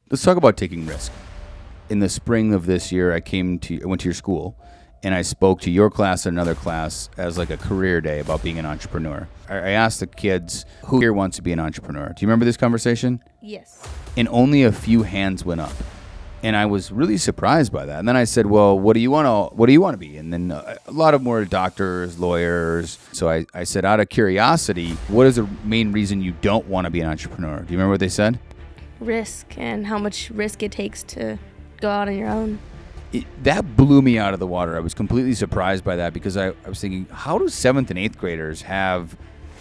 Let's talk about taking risk. In the spring of this year, I went to your school, and I spoke to your class and another class as like a career day about being an entrepreneur. I asked the kids who here wants to be an entrepreneur. Do you remember this conversation? Yes. And only a few hands went up, and I was really surprised by that. And then I said, "Well, what do you want to be?" And then a lot of more doctors, lawyers. So I said, out of curiosity, what is the main reason you don't want to be an entrepreneur? Do you remember what they said? Risk, and how much risk it takes to go out on your own. That blew me out of the water. I was completely surprised by that because I was thinking, how do 7th and 8th graders have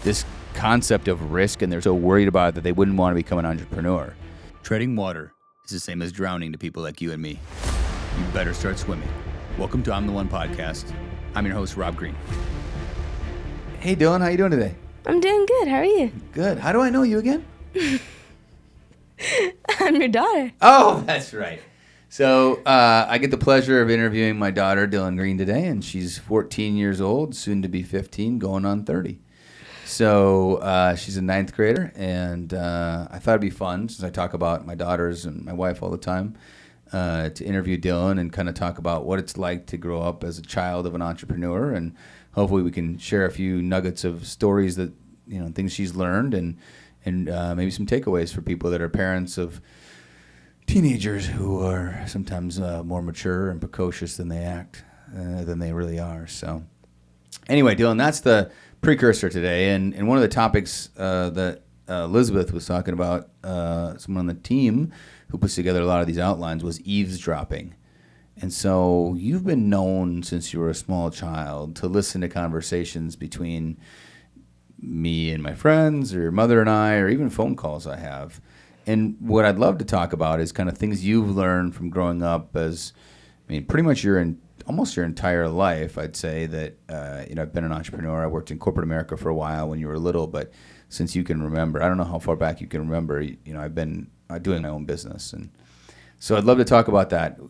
this concept of risk and they're so worried about it that they wouldn't want to become an entrepreneur? Treading water is the same as drowning to people like you and me. You better start swimming. Welcome to I'm the One podcast. I'm your host, Rob Green. Hey, Dylan, how you doing today? I'm doing good. How are you? Good. How do I know you again? I'm your daughter. Oh, that's right. So I get the pleasure of interviewing my daughter, Dylan Green, today, and she's 14 years old, soon to be 15, going on 30. So she's a 9th grader, and I thought it'd be fun, since I talk about my daughters and my wife all the time, to interview Dylan and kind of talk about what it's like to grow up as a child of an entrepreneur, and hopefully we can share a few nuggets of stories that, things she's learned, and maybe some takeaways for people that are parents of teenagers who are sometimes more mature and precocious than they really are. So anyway, Dylan, that's the precursor today. And one of the topics that Elizabeth was talking about, someone on the team who puts together a lot of these outlines, was eavesdropping. And so you've been known since you were a small child to listen to conversations between me and my friends, or your mother and I, or even phone calls I have. And what I'd love to talk about is kind of things you've learned from growing up pretty much almost your entire life. I'd say that, I've been an entrepreneur. I worked in corporate America for a while when you were little, but since you can remember, I don't know how far back you can remember, I've been doing my own business. And so I'd love to talk about that.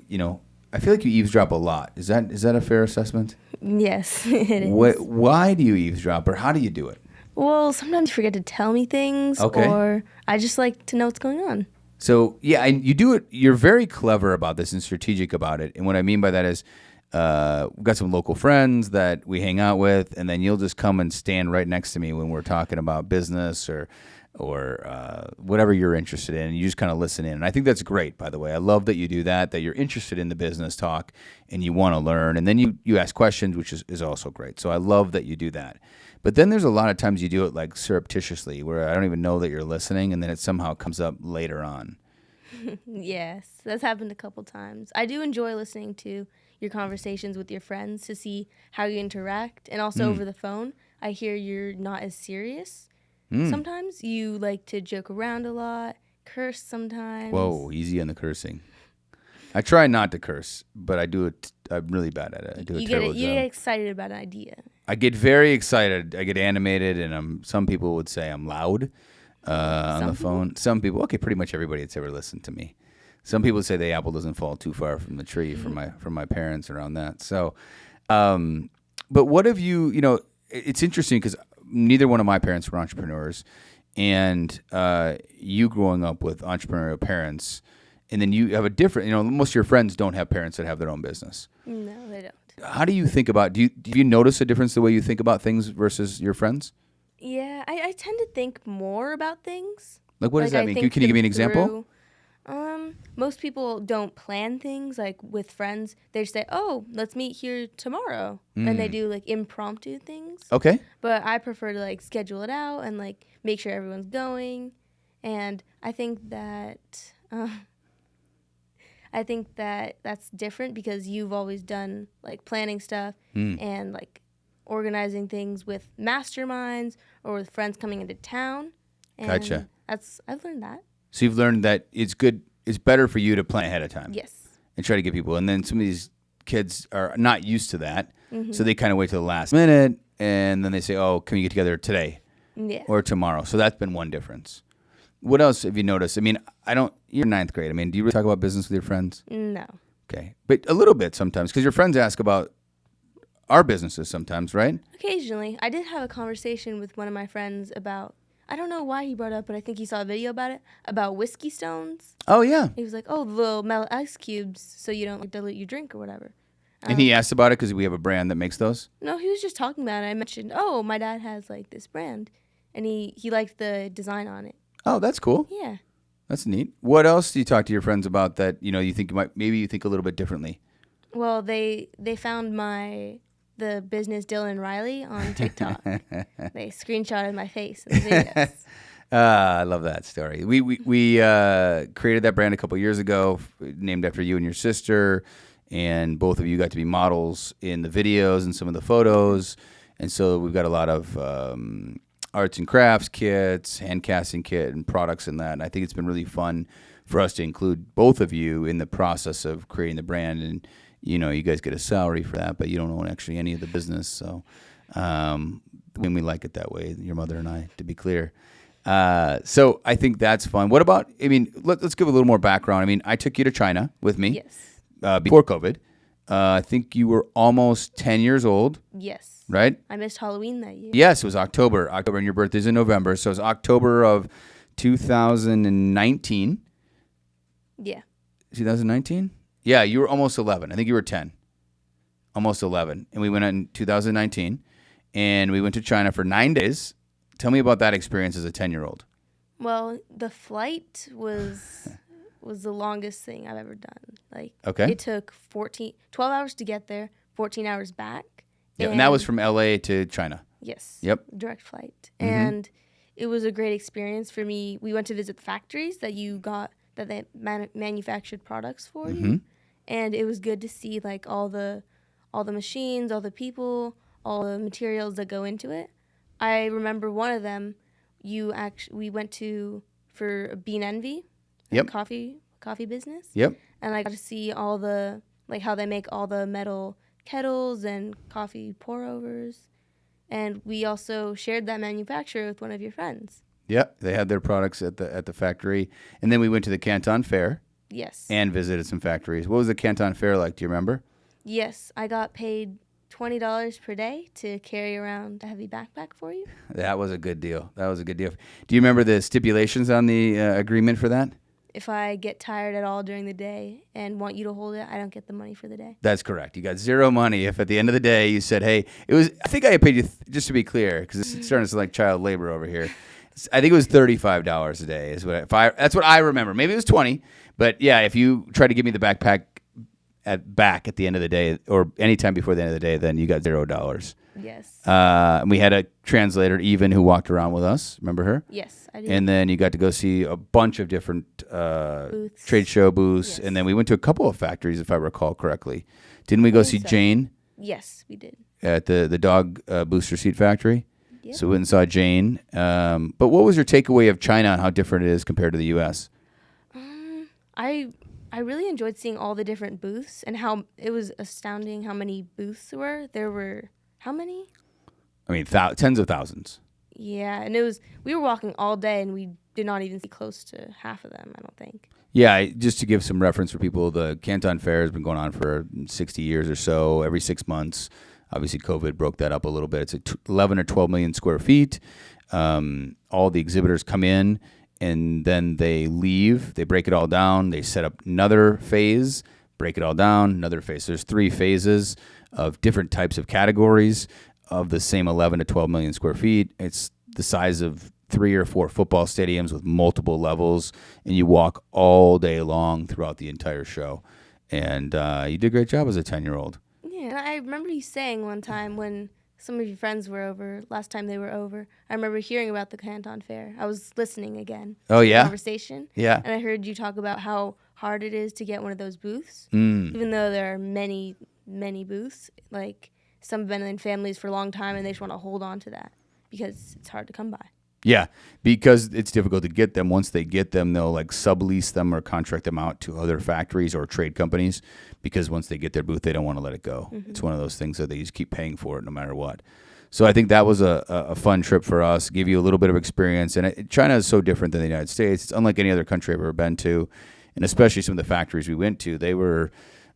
I feel like you eavesdrop a lot. Is that a fair assessment? Yes, it is. Why do you eavesdrop, or how do you do it? Well, sometimes you forget to tell me things, Okay. Or I just like to know what's going on. So, yeah, and you do it. You're very clever about this and strategic about it. And what I mean by that is we've got some local friends that we hang out with, and then you'll just come and stand right next to me when we're talking about business or whatever you're interested in. And you just kind of listen in. And I think that's great, by the way. I love that you do that you're interested in the business talk and you want to learn. And then you ask questions, which is also great. So I love that you do that. But then there's a lot of times you do it like surreptitiously, where I don't even know that you're listening, and then it somehow comes up later on. Yes, that's happened a couple times. I do enjoy listening to your conversations with your friends to see how you interact. And also over the phone, I hear you're not as serious. Sometimes you like to joke around a lot, curse sometimes. Whoa, easy on the cursing. I try not to curse, but I do it. I'm really bad at it. I do a terrible job. You get excited about an idea. I get very excited. I get animated, and some people would say I'm loud on the phone. Some people, okay, pretty much everybody that's ever listened to me. Some people say the apple doesn't fall too far from the tree from my parents around that. So, but what have you? It's interesting because neither one of my parents were entrepreneurs, and you growing up with entrepreneurial parents. And then you have a different, most of your friends don't have parents that have their own business. No, they don't. How do you think about, do you notice a difference the way you think about things versus your friends? Yeah, I tend to think more about things. Like, what does that mean? Can you give me an example? Most people don't plan things. Like with friends, they just say, oh, let's meet here tomorrow. And they do like impromptu things. Okay. But I prefer to like schedule it out and like make sure everyone's going. And I think that that's different because you've always done like planning stuff and like organizing things with masterminds or with friends coming into town. And Gotcha. I've learned that. So you've learned that it's better for you to plan ahead of time. Yes. And try to get people. And then some of these kids are not used to that. So they kind of wait till the last minute and then they say, oh, can we get together today? Yeah. Or tomorrow? So that's been one difference. What else have you noticed? I mean, you're 9th grade. I mean, do you really talk about business with your friends? No. Okay. But a little bit sometimes, because your friends ask about our businesses sometimes, right? Occasionally. I did have a conversation with one of my friends about I don't know why he brought it up, but I think he saw a video about it, about whiskey stones. Oh, yeah. He was like, oh, the little metal ice cubes so you don't like dilute your drink or whatever. And he asked about it because we have a brand that makes those? No, he was just talking about it. I mentioned, oh, my dad has like this brand. And he liked the design on it. Oh, that's cool. Yeah. That's neat. What else do you talk to your friends about that, you think maybe you think a little bit differently? Well, they found the business Dylan Riley on TikTok. They screenshotted my face in the videos. I love that story. We created that brand a couple years ago, named after you and your sister, and both of you got to be models in the videos and some of the photos. And so we've got a lot of arts and crafts kits, hand casting kit, and products in that. And I think it's been really fun for us to include both of you in the process of creating the brand. And you guys get a salary for that, but you don't own actually any of the business. So when we like it that way, your mother and I, to be clear. So I think that's fun. What about, let's give a little more background. I took you to China with me. Yes. Before COVID. I think you were almost 10 years old. Yes. Right? I missed Halloween that year. Yes, it was October, and your birthday's in November. So it was October of 2019. Yeah. 2019? Yeah, you were almost 11. I think you were 10. Almost 11. And we went in 2019, and we went to China for 9 days. Tell me about that experience as a 10-year-old. Well, the flight was the longest thing I've ever done. Okay. It took 12 hours to get there, 14 hours back. Yeah, and that was from LA to China. Yes. Yep. Direct flight. Mm-hmm. And it was a great experience for me. We went to visit the factories that they manufactured products for you. And it was good to see all the machines, all the people, all the materials that go into it. I remember one of them we went to for Bean Envy, yep. coffee business. Yep. And I got to see all the how they make all the metal kettles and coffee pour-overs. And we also shared that manufacturer with one of your friends. Yeah, they had their products at the factory. And then we went to the Canton Fair. Yes. And visited some factories. What was the Canton Fair like? Do you remember? Yes, I got paid $20 per day to carry around a heavy backpack for you. That was a good deal. Do you remember the stipulations on the agreement for that? If I get tired at all during the day and want you to hold it, I don't get the money for the day. That's correct. You got zero money if at the end of the day you said, hey, I think I paid you, just to be clear, because it's starting to sound like child labor over here. I think it was $35 a day. That's what I remember. Maybe it was 20, but yeah, if you try to give me the backpack back at the end of the day or anytime before the end of the day, then you got $0. Yes. And we had a translator, Even, who walked around with us. Remember her? Yes, I do. And then you got to go see a bunch of different trade show booths. Yes. And then we went to a couple of factories, if I recall correctly. Didn't we go see Jane? Yes, we did. At the dog booster seat factory? Yep. So we went and saw Jane. But what was your takeaway of China and how different it is compared to the U.S.? I really enjoyed seeing all the different booths and how it was astounding how many booths there were. There were how many? Tens of thousands. Yeah, and we were walking all day and we did not even see close to half of them, I don't think. Yeah, just to give some reference for people, the Canton Fair has been going on for 60 years or so, every 6 months. Obviously, COVID broke that up a little bit. It's 11 or 12 million square feet. All the exhibitors come in, and then they leave. They break it all down. They set up another phase, break it all down, another phase. There's 3 phases of different types of categories of the same 11 to 12 million square feet. It's the size of 3 or 4 football stadiums with multiple levels, and you walk all day long throughout the entire show. And you did a great job as a 10-year-old. Yeah, and I remember you saying one time when some of your friends were over, last time they were over, I remember hearing about the Canton Fair. I was listening again. Oh, yeah? Conversation. Yeah. And I heard you talk about how hard it is to get one of those booths. Even though there are many, many booths. Some have been in families for a long time, and they just want to hold on to that because it's hard to come by. Yeah, because it's difficult to get them. Once they get them, they'll sublease them or contract them out to other factories or trade companies because once they get their booth, they don't want to let it go. Mm-hmm. It's one of those things that they just keep paying for it no matter what. So I think that was a fun trip for us, give you a little bit of experience. And China is so different than the United States. It's unlike any other country I've ever been to, and especially some of the factories we went to. They were,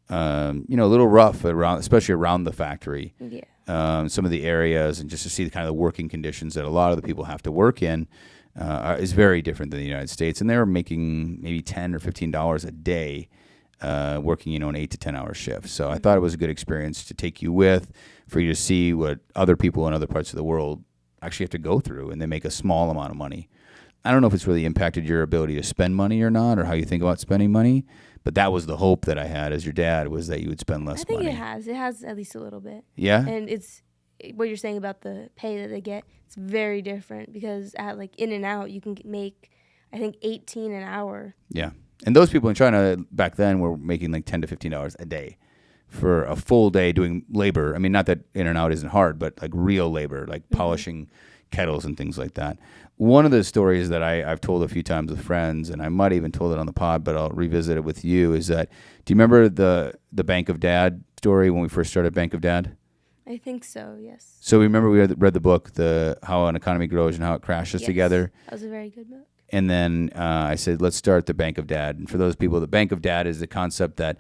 a little rough, especially around the factory. Yeah. Some of the areas, and just to see the kind of the working conditions that a lot of the people have to work in. is very different than the United States, and they were making maybe $10 or $15 a day, working an 8 to 10 hour shift. So I thought it was a good experience to take you with, for you to see what other people in other parts of the world actually have to go through, and they make a small amount of money. I don't know if it's really impacted your ability to spend money or not, or how you think about spending money, but that was the hope that I had as your dad, was that you would spend less money. I think it has at least a little bit. Yeah? And it's what you're saying about the pay that they get. It's very different, because at like In-N-Out, you can make, I think, 18 an hour. Yeah. And those people in China back then were making like $10 to $15 a day for a full day doing labor. I mean, not that In-N-Out isn't hard, but like real labor, like polishing kettles and things like that. One of the stories that I've told a few times with friends, and I might even told it on the pod, but I'll revisit it with you, is that, do you remember the Bank of Dad story when we first started Bank of Dad? I think so, yes. So we remember we read the book, How an Economy Grows and How It Crashes Together. That was a very good book. And then I said, let's start the Bank of Dad. And for those people, the Bank of Dad is the concept that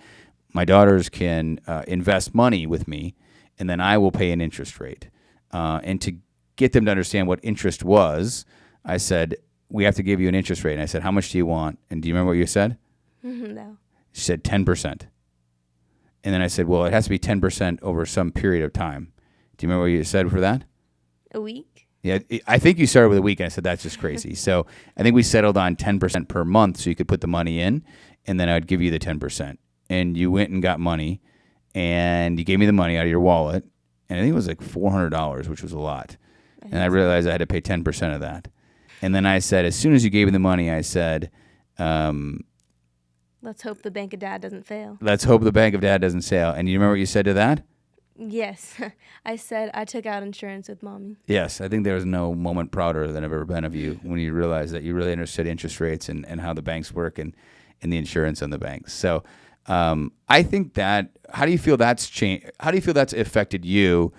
my daughters can invest money with me, and then I will pay an interest rate. And to get them to understand what interest was, I said, we have to give you an interest rate. And I said, how much do you want? And do you remember what you said? No. She said 10%. And then I said, well, it has to be 10% over some period of time. Do you remember what you said for that? A week? Yeah, I think you started with a week, and I said, that's just crazy. So I think we settled on 10% per month, so you could put the money in, and then I'd give you the 10%. And you went and got money, and you gave me the money out of your wallet, and I think it was like $400, which was a lot. And I realized I had to pay 10% of that. And then I said, as soon as you gave me the money, I said, let's hope the Bank of Dad doesn't fail. Let's hope the Bank of Dad doesn't fail. And you remember what you said to that? Yes. I said I took out insurance with Mommy. Yes. I think there was no moment prouder than I've ever been of you when you realized that you really understood interest rates and how the banks work and the insurance on the banks. So I think that, how do you feel that's changed? How do you feel that's affected you?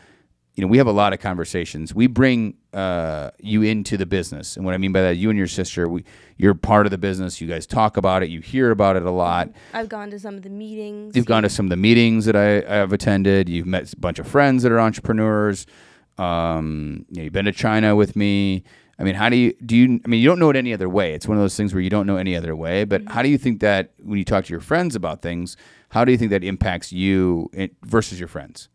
You know, we have a lot of conversations. We bring you into the business. And what I mean by that, you and your sister, you're part of the business. You guys talk about it. You hear about it a lot. I've gone to some of the meetings. You've gone to some of the meetings that I have attended. You've met a bunch of friends that are entrepreneurs. You've been to China with me. I mean, you don't know it any other way. It's one of those things where you don't know any other way. But how do you think that when you talk to your friends about things, how do you think that impacts you versus your friends?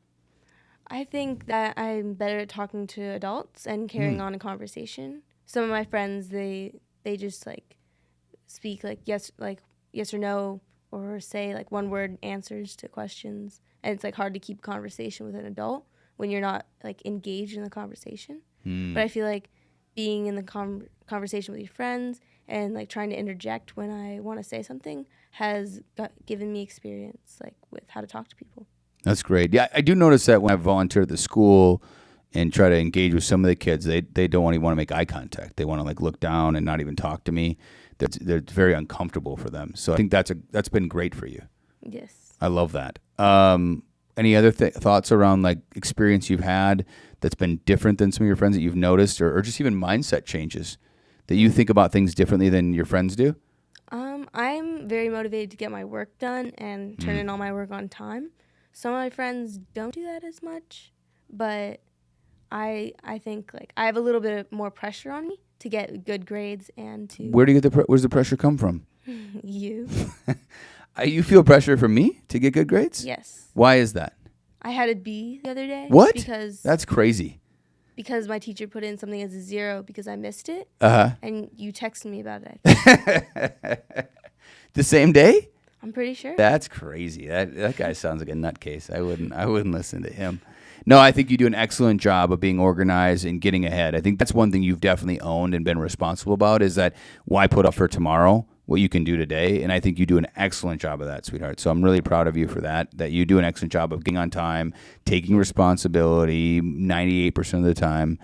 I think that I'm better at talking to adults and carrying on a conversation. Some of my friends, they just like speak like yes or no, or say like one word answers to questions, and it's like hard to keep conversation with an adult when you're not like engaged in the conversation. But I feel like being in the conversation with your friends and like trying to interject when I want to say something has given me experience like with how to talk to people. That's great. Yeah, I do notice that when I volunteer at the school and try to engage with some of the kids, they don't even want to make eye contact. They want to like look down and not even talk to me. They're very uncomfortable for them. So I think that's been great for you. Yes. I love that. Any other thoughts around like experience you've had that's been different than some of your friends that you've noticed, or just even mindset changes that you think about things differently than your friends do? I'm very motivated to get my work done and turn in all my work on time. Some of my friends don't do that as much, but I think like I have a little bit more pressure on me to get good grades and to. Where's the pressure come from? You. You feel pressure from me to get good grades? Yes. Why is that? I had a B the other day. What? Because that's crazy. Because my teacher put in something as a 0 because I missed it. And you texted me about it, I think. The same day? I'm pretty sure. That's crazy. That guy sounds like a nutcase. I wouldn't listen to him. No, I think you do an excellent job of being organized and getting ahead. I think that's one thing you've definitely owned and been responsible about, is that why put up for tomorrow what you can do today? And I think you do an excellent job of that, sweetheart. So I'm really proud of you for that you do an excellent job of getting on time, taking responsibility 98% of the time,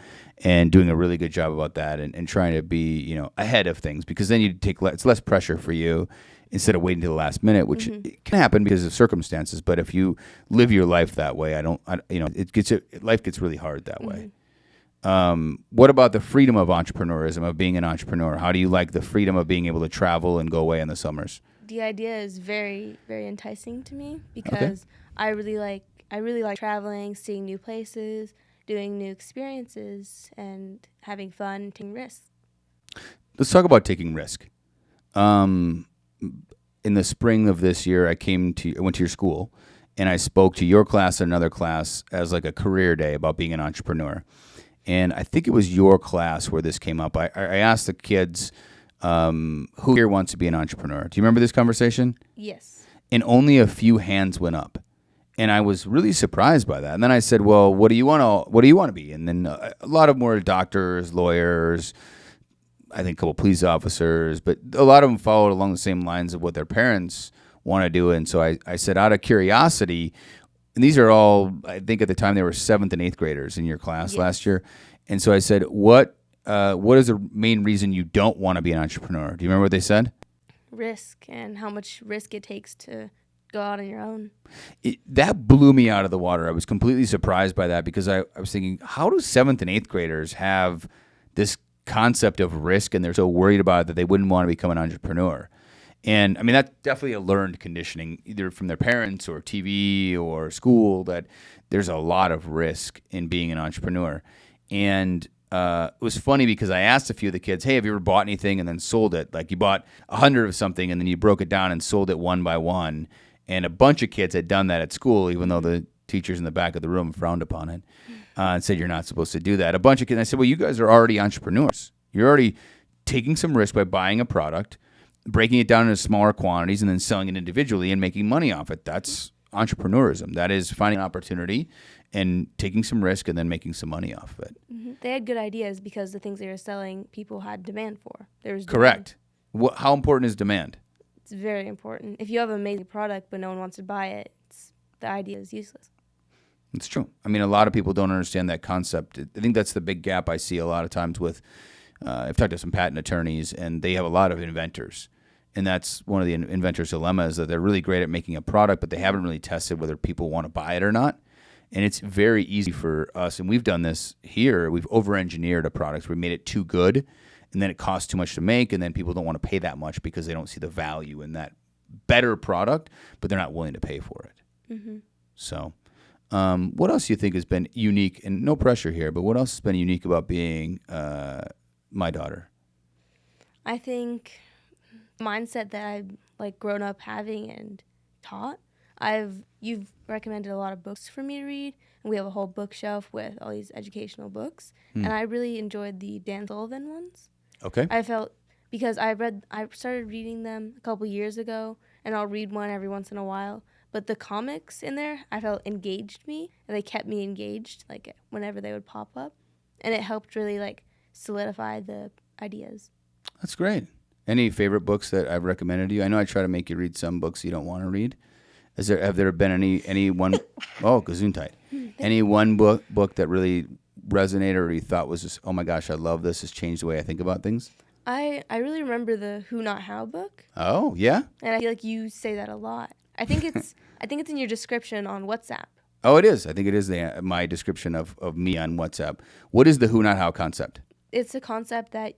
and doing a really good job about that, and trying to be, ahead of things, because then it's less pressure for you instead of waiting to the last minute, which it can happen because of circumstances. But if you live your life that way, life gets really hard that way. What about the freedom of entrepreneurism, of being an entrepreneur? How do you like the freedom of being able to travel and go away in the summers? The idea is very, very enticing to me because I really like traveling, seeing new places, doing new experiences, and having fun, taking risks. let's talk about taking risk. In the spring of this year, I went to your school, and I spoke to your class and another class as like a career day about being an entrepreneur. And I think it was your class where this came up. I asked the kids, who here wants to be an entrepreneur? Do you remember this conversation? Yes. And only a few hands went up. And I was really surprised by that. And then I said, well, what do you want to be? And then a lot of more doctors, lawyers, I think a couple police officers, but a lot of them followed along the same lines of what their parents want to do. And so I said, out of curiosity, and these are all, I think at the time they were 7th and 8th graders in your class last year. And so I said, what is the main reason you don't want to be an entrepreneur? Do you remember what they said? Risk, and how much risk it takes to go out on your own. That blew me out of the water. I was completely surprised by that because I was thinking, how do 7th and 8th graders have this concept of risk and they're so worried about it that they wouldn't want to become an entrepreneur? And I mean, that's definitely a learned conditioning, either from their parents or TV or school, that there's a lot of risk in being an entrepreneur. And it was funny because I asked a few of the kids, hey, have you ever bought anything and then sold it? Like you bought 100 of something and then you broke it down and sold it one by one. And a bunch of kids had done that at school, even though the teachers in the back of the room frowned upon it and said you're not supposed to do that. A bunch of kids, I said, well, you guys are already entrepreneurs. You're already taking some risk by buying a product, breaking it down into smaller quantities, and then selling it individually and making money off it. That's entrepreneurism. That is finding an opportunity and taking some risk and then making some money off of it. Mm-hmm. They had good ideas because the things they were selling, people had demand for. There was Correct. How important is demand? It's very important. If you have an amazing product but no one wants to buy it, the idea is useless. It's true. I mean, a lot of people don't understand that concept. I think that's the big gap I see a lot of times with, I've talked to some patent attorneys, and they have a lot of inventors. And that's one of the inventors' dilemmas, that they're really great at making a product, but they haven't really tested whether people want to buy it or not. And it's very easy for us, and we've done this here. We've over-engineered a product. We made it too good, and then it costs too much to make, and then people don't want to pay that much because they don't see the value in that better product, but they're not willing to pay for it. Mm-hmm. So what else do you think has been unique, and no pressure here, but what else has been unique about being my daughter? I think mindset that I've like grown up having and taught. You've recommended a lot of books for me to read, and we have a whole bookshelf with all these educational books, and I really enjoyed the Dan Sullivan ones. Okay. I felt, because I started reading them a couple years ago, and I'll read one every once in a while, but the comics in there, I felt engaged me, and they kept me engaged, like whenever they would pop up, and it helped really like solidify the ideas. That's great. Any favorite books that I've recommended to you? I know I try to make you read some books you don't want to read. Have there been any one? Oh, Gesundheit. Any one book that really resonated or you thought was just, oh my gosh, I love this. Has changed the way I think about things? I really remember the Who Not How book. Oh yeah. And I feel like you say that a lot. I think it's in your description on WhatsApp. Oh, it is. I think it is my description of me on WhatsApp. What is the Who Not How concept? It's a concept that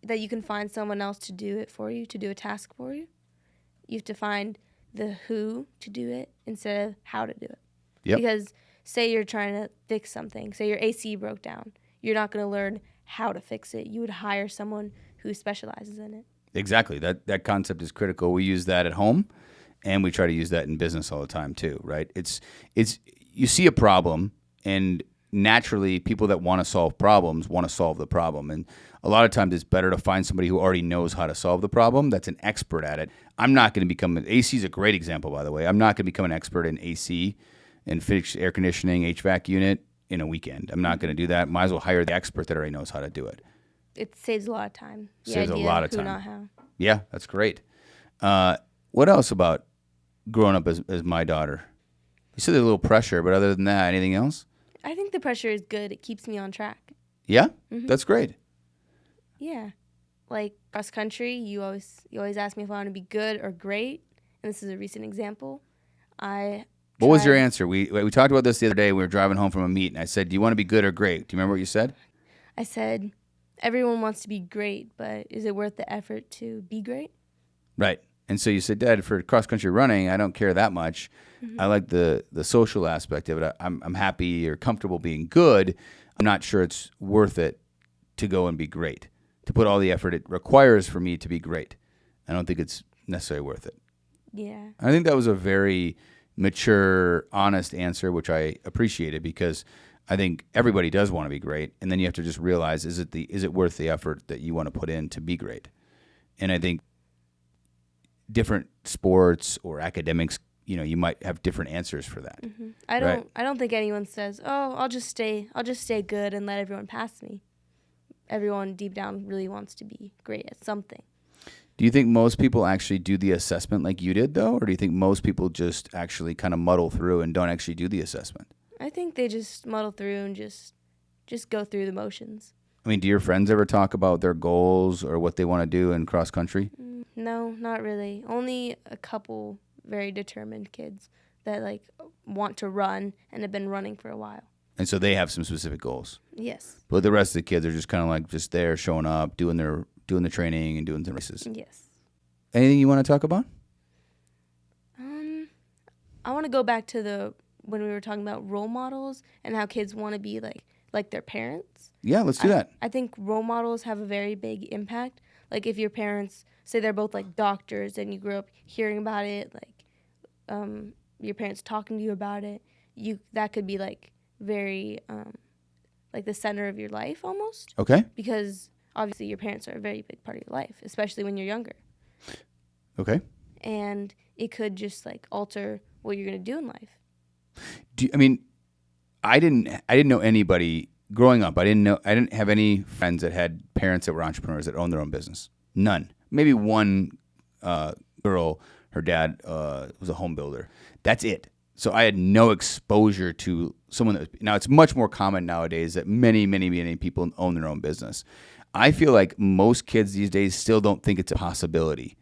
that you can find someone else to do it for you, to do a task for you. You have to find the who to do it instead of how to do it. Yep. Because say you're trying to fix something, say your AC broke down, you're not going to learn how to fix it. You would hire someone who specializes in it. Exactly. That concept is critical. We use that at home, and we try to use that in business all the time too, right? It's you see a problem, and naturally people that want to solve problems want to solve the problem. And a lot of times it's better to find somebody who already knows how to solve the problem, that's an expert at it. I'm not going to become AC is a great example, by the way. I'm not going to become an expert in AC and fixed air conditioning, HVAC unit in a weekend. I'm not going to do that. Might as well hire the expert that already knows how to do it. It saves a lot of time. Saves a lot of time. Who, not how. Yeah, that's great. What else about growing up as my daughter? You said there's a little pressure, but other than that, anything else? I think the pressure is good. It keeps me on track. Yeah? Mm-hmm. That's great. Yeah. Like cross country, you always ask me if I want to be good or great, and this is a recent example. What was your answer? We talked about this the other day. We were driving home from a meet, and I said, do you want to be good or great? Do you remember what you said? I said, everyone wants to be great, but is it worth the effort to be great? Right. And so you said, Dad, for cross-country running, I don't care that much. Mm-hmm. I like the social aspect of it. I'm happy or comfortable being good. I'm not sure it's worth it to go and be great. to put all the effort it requires for me to be great. I don't think it's necessarily worth it. Yeah. I think that was a very mature, honest answer, which I appreciated, because I think everybody does want to be great, and then you have to just realize, is it worth the effort that you want to put in to be great? And I think different sports or academics, you might have different answers for that. Mm-hmm. I don't think anyone says, "Oh, I'll just stay good and let everyone pass me." Everyone deep down really wants to be great at something. Do you think most people actually do the assessment like you did, though? Or do you think most people just actually kind of muddle through and don't actually do the assessment? I think they just muddle through and just go through the motions. I mean, do your friends ever talk about their goals or what they want to do in cross country? No, not really. Only a couple very determined kids that want to run and have been running for a while. And so they have some specific goals. Yes. But the rest of the kids are just kind of just there, showing up, doing the training and doing the races. Yes. Anything you want to talk about? I want to go back to when we were talking about role models and how kids want to be like their parents. Yeah, let's do that. I think role models have a very big impact. Like if your parents say they're both doctors and you grew up hearing about it, your parents talking to you about it, that could be very the center of your life almost. Okay. Because obviously your parents are a very big part of your life, especially when you're younger. Okay. And it could just alter what you're going to do in life. I didn't know anybody growing up. I didn't have any friends that had parents that were entrepreneurs that owned their own business. None. Maybe one girl, her dad was a home builder. That's it. So I had no exposure to someone now it's much more common nowadays that many, many, many people own their own business. I feel like most kids these days still don't think it's a possibility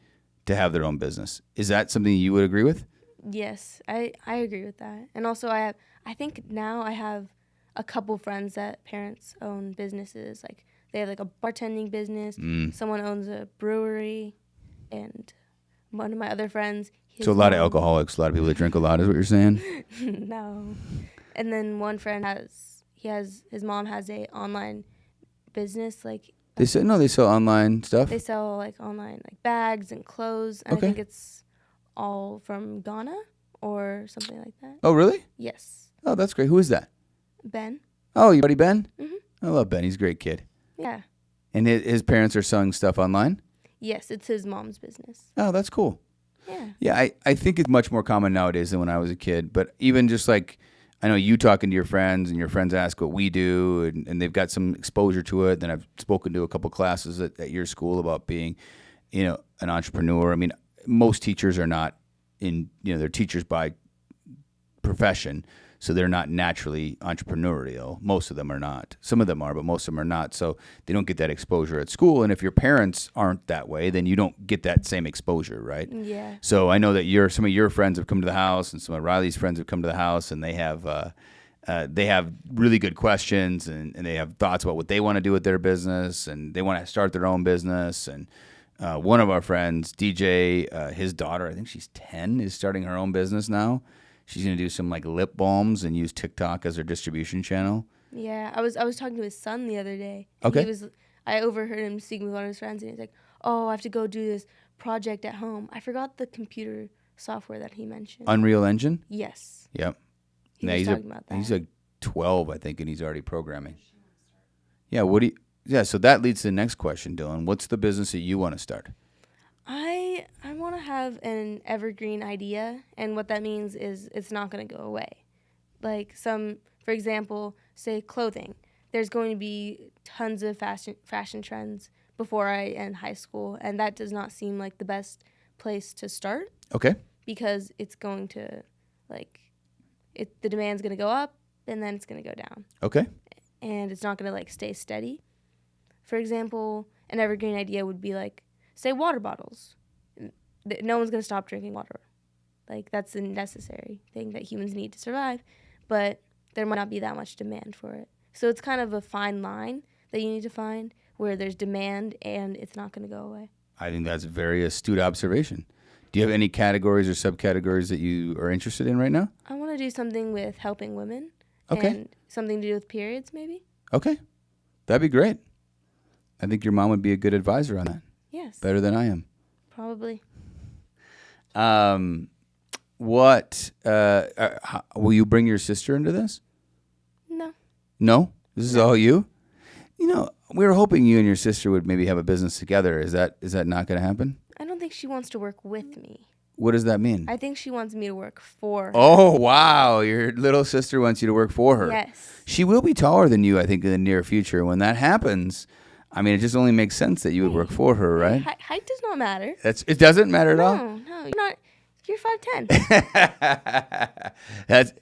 to have their own business. Is that something you would agree with? Yes, I agree with that. And also I think now I have a couple friends that parents own businesses. They have a bartending business. Someone owns a brewery, and one of my other friends. So a lot of alcoholics, a lot of people that drink a lot, is what you're saying? No. And then one friend his mom has a online business. They sell online stuff. They sell online bags and clothes. And Okay. I think it's all from Ghana or something like that. Oh, really? Yes. Oh, that's great. Who is that? Ben. Oh, your buddy Ben? Mm-hmm. I love Ben. He's a great kid. Yeah. And his parents are selling stuff online? Yes, it's his mom's business. Oh, that's cool. Yeah. Yeah, I think it's much more common nowadays than when I was a kid. But even just I know you talking to your friends and your friends ask what we do and they've got some exposure to it. Then I've spoken to a couple classes at your school about being, an entrepreneur. I mean, most teachers are not they're teachers by profession. So they're not naturally entrepreneurial. Most of them are not. Some of them are, but most of them are not. So they don't get that exposure at school. And if your parents aren't that way, then you don't get that same exposure, right? Yeah. So I know that some of your friends have come to the house, and some of Riley's friends have come to the house, and they have really good questions, and they have thoughts about what they want to do with their business, and they want to start their own business. And one of our friends, DJ, his daughter, I think she's 10, is starting her own business now. She's going to do some lip balms and use TikTok as her distribution channel. Yeah, I was talking to his son the other day. Okay. I overheard him speaking with one of his friends, and he's like, "Oh, I have to go do this project at home." I forgot the computer software that he mentioned. Unreal Engine? Yes. Yep. He was talking about that. He's 12, I think, and he's already programming. Yeah, so that leads to the next question, Dylan. What's the business that you want to start? I want to have an evergreen idea, and what that means is it's not going to go away. For example, say clothing. There's going to be tons of fashion trends before I end high school, and that does not seem like the best place to start. Okay. Because it's going to, the demand's going to go up, and then it's going to go down. Okay. And it's not going to, stay steady. For example, an evergreen idea would be, say, water bottles. No one's going to stop drinking water. That's a necessary thing that humans need to survive, but there might not be that much demand for it. So it's kind of a fine line that you need to find where there's demand and it's not going to go away. I think that's a very astute observation. Do you have any categories or subcategories that you are interested in right now? I want to do something with helping women. Okay. And something to do with periods, maybe. Okay. That'd be great. I think your mom would be a good advisor on that. Yes. Better than I am. Probably. What will you bring your sister into this? No. No? This is all you? You know, we were hoping you and your sister would maybe have a business together. Is that not going to happen? I don't think she wants to work with me. What does that mean? I think she wants me to work for her. Oh, wow. Your little sister wants you to work for her. Yes. She will be taller than you, I think, in the near future. When that happens, I mean, it just only makes sense that you would work for her, right? Height does not matter. It doesn't matter at all? No, you're 5'10".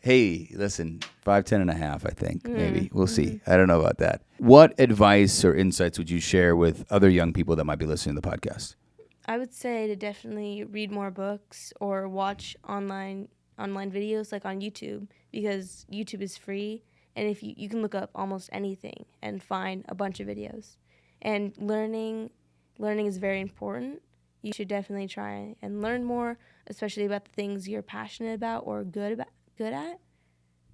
Hey, listen, 5'10" and a half, I think, maybe. We'll see. I don't know about that. What advice or insights would you share with other young people that might be listening to the podcast? I would say to definitely read more books or watch online videos like on YouTube, because YouTube is free, and if you can look up almost anything and find a bunch of videos. And learning is very important. You should definitely try and learn more, especially about the things you're passionate about or good at.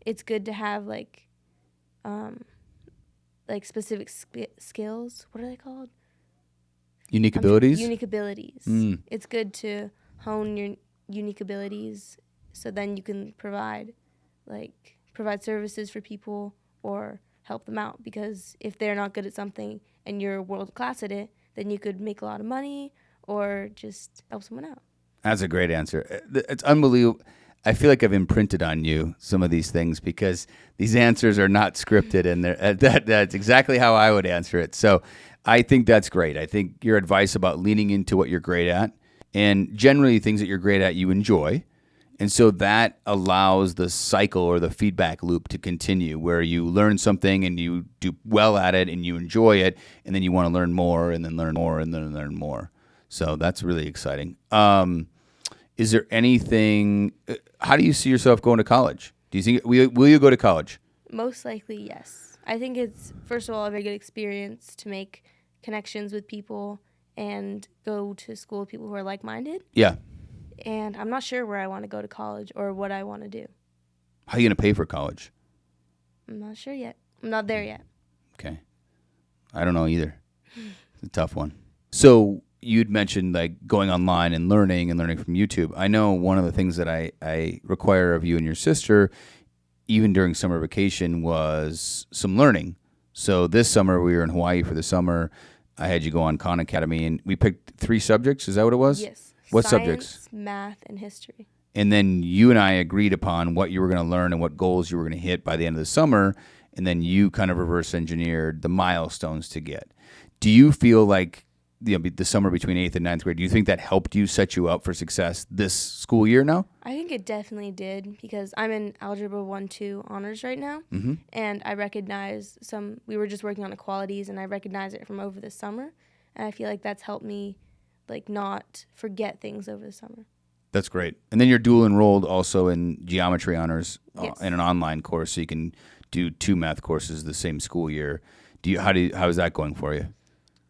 It's good to have like specific skills. What are they called? Unique abilities? Unique abilities. It's good to hone your unique abilities, so then you can provide services for people or help them out, because if they're not good at something and you're world class at it, then you could make a lot of money or just help someone out. That's a great answer. It's unbelievable. I feel like I've imprinted on you some of these things, because these answers are not scripted, and that's exactly how I would answer it. So I think that's great. I think your advice about leaning into what you're great at, and generally things that you're great at you enjoy. And so that allows the cycle or the feedback loop to continue, where you learn something and you do well at it and you enjoy it, and then you want to learn more and then learn more and then learn more. So that's really exciting. Is there anything, how do you see yourself going to college? Do you think, will you go to college? Most likely, yes. I think it's, first of all, a very good experience to make connections with people and go to school with people who are like-minded. Yeah. And I'm not sure where I want to go to college or what I want to do. How are you going to pay for college? I'm not sure yet. I'm not there yet. Okay. I don't know either. It's a tough one. So you'd mentioned like going online and learning from YouTube. I know one of the things that I require of you and your sister, even during summer vacation, was some learning. So this summer, we were in Hawaii for the summer. I had you go on Khan Academy, and we picked 3 subjects. Is that what it was? Yes. What Science, subjects? Math, and history. And then you and I agreed upon what you were going to learn and what goals you were going to hit by the end of the summer. And then you kind of reverse engineered the milestones to get. Do you feel like the summer between 8th and 9th grade, do you think that helped you set you up for success this school year now? I think it definitely did, because I'm in Algebra 1-2 honors right now. Mm-hmm. And I recognize we were just working on equalities, and I recognize it from over the summer. And I feel like that's helped me not forget things over the summer. That's great. And then you're dual enrolled also in geometry honors. Yes. In an online course, so you can do 2 math courses the same school year. How is that going for you?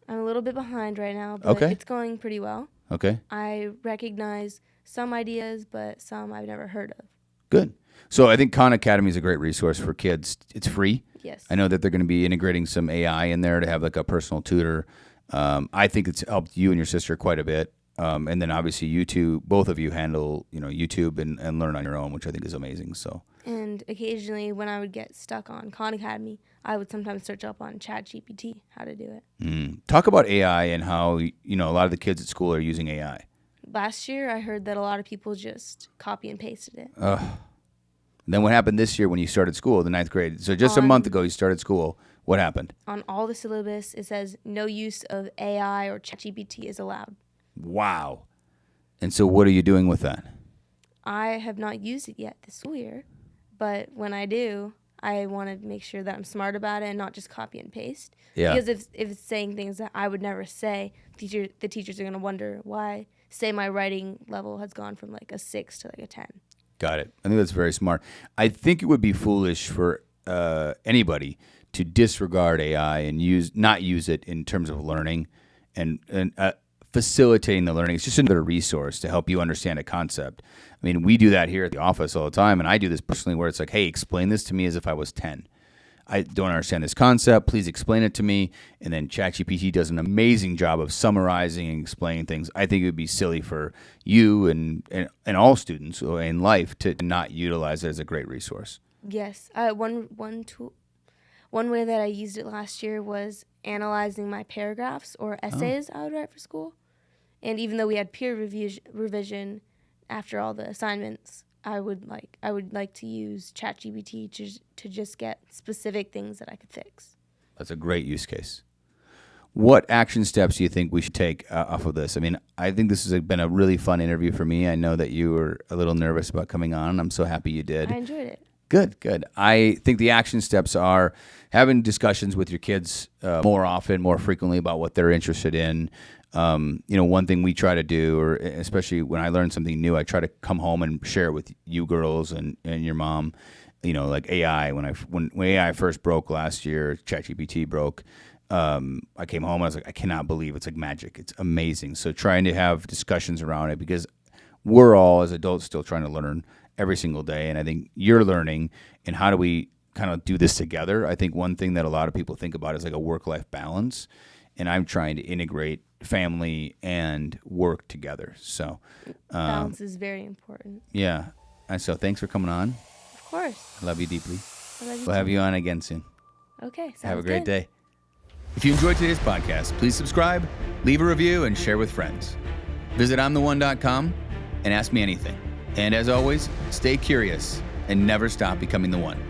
I'm a little bit behind right now, but It's going pretty well. Okay. I recognize some ideas, but some I've never heard of. Good. So I think Khan Academy is a great resource for kids. It's free. Yes. I know that they're going to be integrating some AI in there to have like a personal tutor. I think it's helped you and your sister quite a bit. And then obviously you two, both of you handle, YouTube and learn on your own, which I think is amazing. So. And occasionally when I would get stuck on Khan Academy, I would sometimes search up on ChatGPT how to do it. Talk about AI and how, a lot of the kids at school are using AI. Last year, I heard that a lot of people just copy and pasted it. Then what happened this year when you started school, the 9th grade? So just a month ago, you started school. What happened? On all the syllabus, it says no use of AI or ChatGPT is allowed. Wow. And so what are you doing with that? I have not used it yet this school year, but when I do, I want to make sure that I'm smart about it and not just copy and paste. Yeah. Because if it's saying things that I would never say, the teachers are going to wonder why, say, my writing level has gone from like a 6 to like a 10. Got it. I think that's very smart. I think it would be foolish for anybody to disregard AI and not use it in terms of learning and facilitating the learning. It's just another resource to help you understand a concept. I mean, we do that here at the office all the time, and I do this personally where it's like, hey, explain this to me as if I was 10. I don't understand this concept. Please explain it to me. And then ChatGPT does an amazing job of summarizing and explaining things. I think it would be silly for you and all students in life to not utilize it as a great resource. Yes. One way that I used it last year was analyzing my paragraphs or essays I would write for school. And even though we had peer revision after all the assignments, I would like to use ChatGPT to just get specific things that I could fix. That's a great use case. What action steps do you think we should take off of this? I mean, I think this has been a really fun interview for me. I know that you were a little nervous about coming on. I'm so happy you did. I enjoyed it. Good. I think the action steps are having discussions with your kids more often, more frequently about what they're interested in. One thing we try to do, or especially when I learn something new, I try to come home and share it with you girls and your mom. Like AI. When AI first broke last year, ChatGPT broke. I came home and I was like, I cannot believe it's like magic. It's amazing. So trying to have discussions around it, because we're all as adults still trying to learn every single day. And I think you're learning, and how do we kind of do this together? I think one thing that a lot of people think about is like a work-life balance, and I'm trying to integrate family and work together. So balance is very important. Yeah. And so thanks for coming on. Of course. I love you deeply. I love you We'll too. have you on again soon. Okay. Sounds Have a great good. day. If you enjoyed today's podcast, please subscribe, leave a review, and share with friends. Visit I'mTheOne.com and ask me anything. And as always, stay curious and never stop becoming the one.